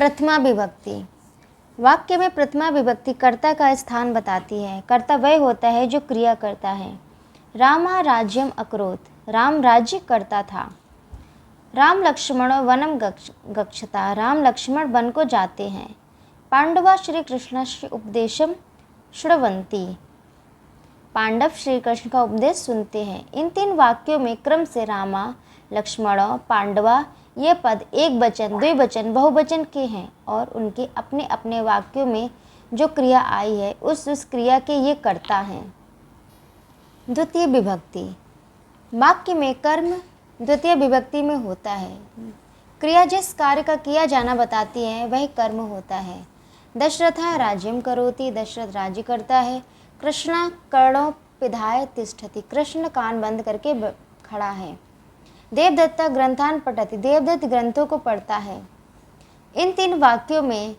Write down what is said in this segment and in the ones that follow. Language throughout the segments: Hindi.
प्रथमा विभक्ति। वाक्य में प्रथमा विभक्ति कर्ता का स्थान बताती है। कर्ता वह होता है जो क्रिया करता है। रामा राज्यम अकरोत्, राम राज्य करता था। राम लक्ष्मणो वनम गच्छता, राम लक्ष्मण वन को जाते हैं। पांडवा श्री कृष्णस्य उपदेशम श्रवन्ति, पांडव श्री कृष्ण का उपदेश सुनते हैं। इन तीन वाक्यों में क्रम से रामा, लक्ष्मण, पांडवा ये पद एक वचन, द्विवचन, बहुवचन के हैं और उनके अपने अपने वाक्यों में जो क्रिया आई है उस क्रिया के ये कर्ता हैं। द्वितीय विभक्ति। वाक्य में कर्म द्वितीय विभक्ति में होता है। क्रिया जिस कार्य का किया जाना बताती है वह कर्म होता है। दशरथः राज्यम करोति, दशरथ राज्य करता है। कृष्णा कर्णो पिधाय तिष्ठति, कृष्ण कान बंद करके खड़ा है। देवदत्ता ग्रंथान पठति, देवदत्त ग्रंथों को पढ़ता है। इन तीन वाक्यों में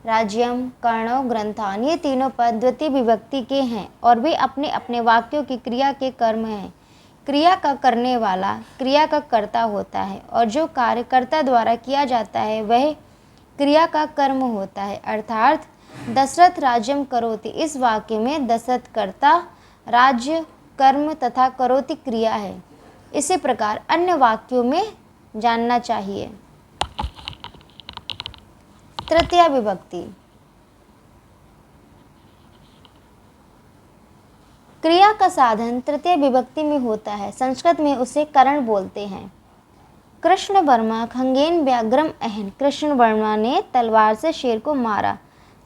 राज्यम, कर्णो, ग्रंथान ये तीनों पद द्वितीय विभक्ति के हैं और वे अपने अपने वाक्यों की क्रिया के कर्म हैं। क्रिया का करने वाला क्रिया का कर्ता होता है और जो कार्य कर्ता द्वारा किया जाता है वह क्रिया का कर्म होता है। अर्थात दशरथ राज्यम करोति, इस वाक्य में दशरथ कर्ता, राज्य कर्म तथा करोति क्रिया है। इसी प्रकार अन्य वाक्यों में जानना चाहिए। तृतीया विभक्ति। क्रिया का साधन तृतीय विभक्ति में होता है। संस्कृत में उसे करण बोलते हैं। कृष्ण वर्मा खंगेन व्याघ्रम अहन, कृष्ण वर्मा ने तलवार से शेर को मारा।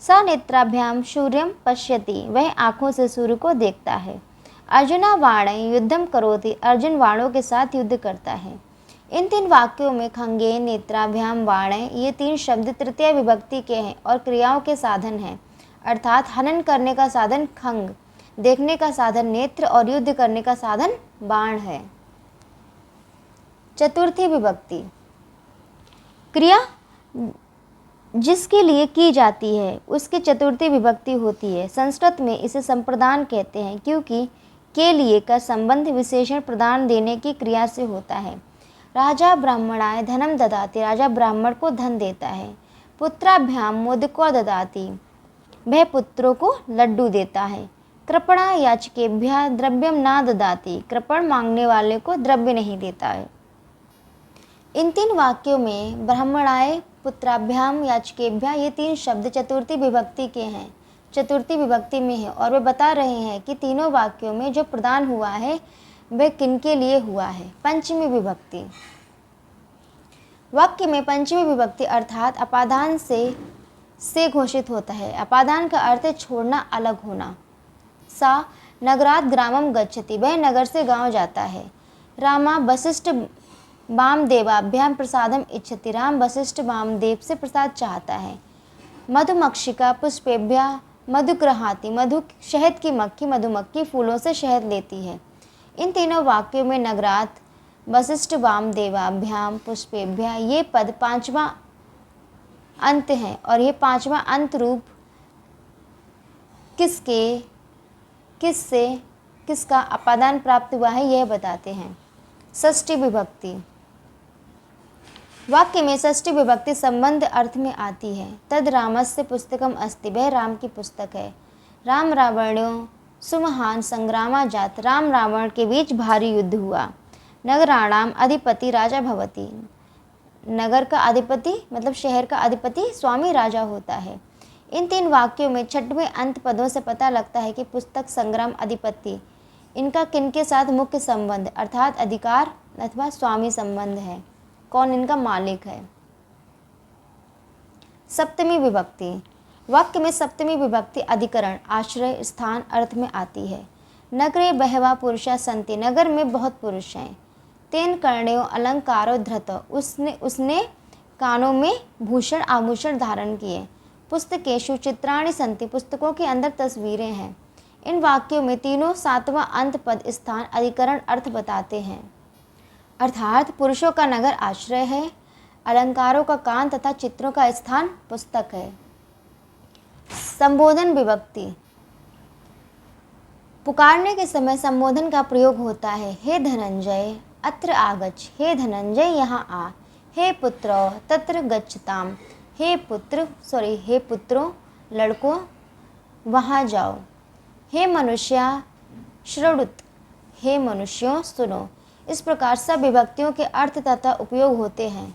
स नेत्राभ्याम सूर्यम पश्यति, वह आंखों से सूर्य को देखता है। अर्जुना वाणे युद्धम करोति, अर्जुन वाणों के साथ युद्ध करता है। इन तीन वाक्यों में खंगे, नेत्राभ्याम, वाणे ये तीन शब्द तृतीय विभक्ति के हैं और क्रियाओं के साधन हैं। अर्थात हनन करने का साधन खंग, देखने का साधन नेत्र और युद्ध करने का साधन बाण है। चतुर्थी विभक्ति। क्रिया जिसके लिए की जाती है उसकी चतुर्थी विभक्ति होती है। संस्कृत में इसे संप्रदान कहते हैं क्योंकि के लिए का संबंध विशेषण प्रदान देने की क्रिया से होता है। राजा ब्राह्मणाय धनम ददाति, राजा ब्राह्मण को धन देता है। पुत्राभ्याम मोदको ददाति, वह पुत्रों को लड्डू देता है। कृपणा याचकेभ्यः द्रव्यम ना ददाति, कृपण मांगने वाले को द्रव्य नहीं देता है। इन तीन वाक्यों में ब्राह्मणाय, पुत्राभ्याम, याचकेभ्यः ये तीन शब्द चतुर्थी विभक्ति के हैं, चतुर्थी विभक्ति में है और वे बता रहे हैं कि तीनों वाक्यों में जो प्रदान हुआ है वह किनके लिए हुआ है। पंचमी विभक्ति। वाक्य में पंचमी विभक्ति अर्थात अपादान से घोषित होता है। अपादान का अर्थ है छोड़ना, अलग होना। सा नगरात ग्रामम गच्छति, वह नगर से गांव जाता है। रामा वशिष्ठ वामदेवाभ्याम प्रसादम इच्छति, राम वशिष्ठ वामदेव से प्रसाद चाहता है। मधुमक्षिका पुष्पेभ्यः मधुग्रहाति, मधु शहद की मक्खी, मधुमक्खी फूलों से शहद लेती है। इन तीनों वाक्यों में नगरात, वशिष्ठ वामदेवाभ्याम, पुष्पेभ्यः ये पद पांचवा अंत है और ये पांचवा अंत रूप किसका अपादान प्राप्त हुआ है यह बताते हैं। षष्ठी विभक्ति। वाक्य में षष्ठी विभक्ति संबंध अर्थ में आती है। तद रामस्य पुस्तकम अस्ति, वह राम की पुस्तक है। राम रावण्यो सुमहान संग्रामा जात, राम रावण के बीच भारी युद्ध हुआ। नगराणाम अधिपति राजा भवति, नगर का अधिपति मतलब शहर का अधिपति स्वामी राजा होता है। इन तीन वाक्यों में छठवें अंत पदों से पता लगता है कि पुस्तक, संग्राम, अधिपति इनका किनके साथ मुख्य संबंध अर्थात अधिकार अथवा स्वामी संबंध है, कौन इनका मालिक है। सप्तमी विभक्ति। वाक्य में सप्तमी विभक्ति अधिकरण, आश्रय, स्थान अर्थ में आती है। नगरे बहवा पुरुषा सन्ति, नगर में बहुत पुरुष हैं। तेन कर्णयो अलंकारो धृत, उसने कानों में भूषण आभूषण धारण किए। पुस्तकेषु चित्राणि सन्ति, पुस्तकों के अंदर तस्वीरें हैं। इन वाक्यों में तीनों सातवां अंत पद स्थान अधिकरण अर्थ बताते हैं। अर्थात पुरुषों का नगर आश्रय है, अलंकारों का कान तथा चित्रों का स्थान पुस्तक है। संबोधन विभक्ति। पुकारने के समय संबोधन का प्रयोग होता है। हे धनंजय अत्र आगच्छ, हे धनंजय यहाँ आ, हे पुत्र तत्र गच्छताम, हे पुत्रों लड़कों वहाँ जाओ। हे मनुष्या श्रुणुत, हे मनुष्यों सुनो। इस प्रकार सब विभक्तियों के अर्थ तथा उपयोग होते हैं।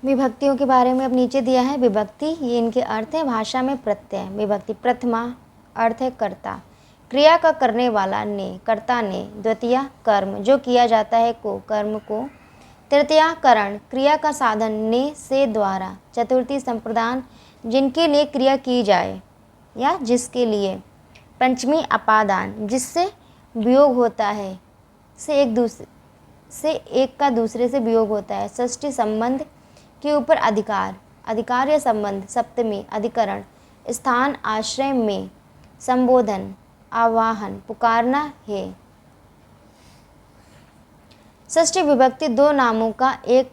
विभक्तियों के बारे में अब नीचे दिया है विभक्ति, ये इनके अर्थ है। भाषा में प्रत्यय विभक्ति प्रथमा अर्थ है कर्ता, क्रिया का करने वाला ने, कर्ता ने। द्वितीया कर्म जो किया जाता है को, कर्म को। तृतीया करण क्रिया का साधन ने से द्वारा। चतुर्थी संप्रदान जिनके लिए क्रिया की जाए या जिसके लिए। पंचमी अपादान जिससे वियोग होता है, से एक का दूसरे से वियोग होता है। षष्ठी संबंध के ऊपर अधिकार, अधिकार या संबंध। सप्तमी अधिकरण स्थान आश्रय में। संबोधन आवाहन पुकारना है। षष्ठी विभक्ति दो नामों का एक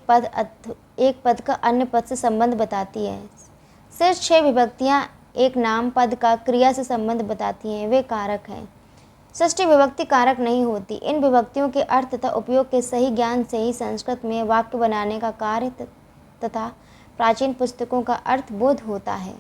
पद का अन्य पद से संबंध बताती है। सिर्फ 6 विभक्तियां एक नाम पद का क्रिया से संबंध बताती हैं, वे कारक हैं। षष्ठी विभक्ति कारक नहीं होती। इन विभक्तियों के अर्थ तथा उपयोग के सही ज्ञान से ही संस्कृत में वाक्य बनाने का कार्य तथा प्राचीन पुस्तकों का अर्थ बोध होता है।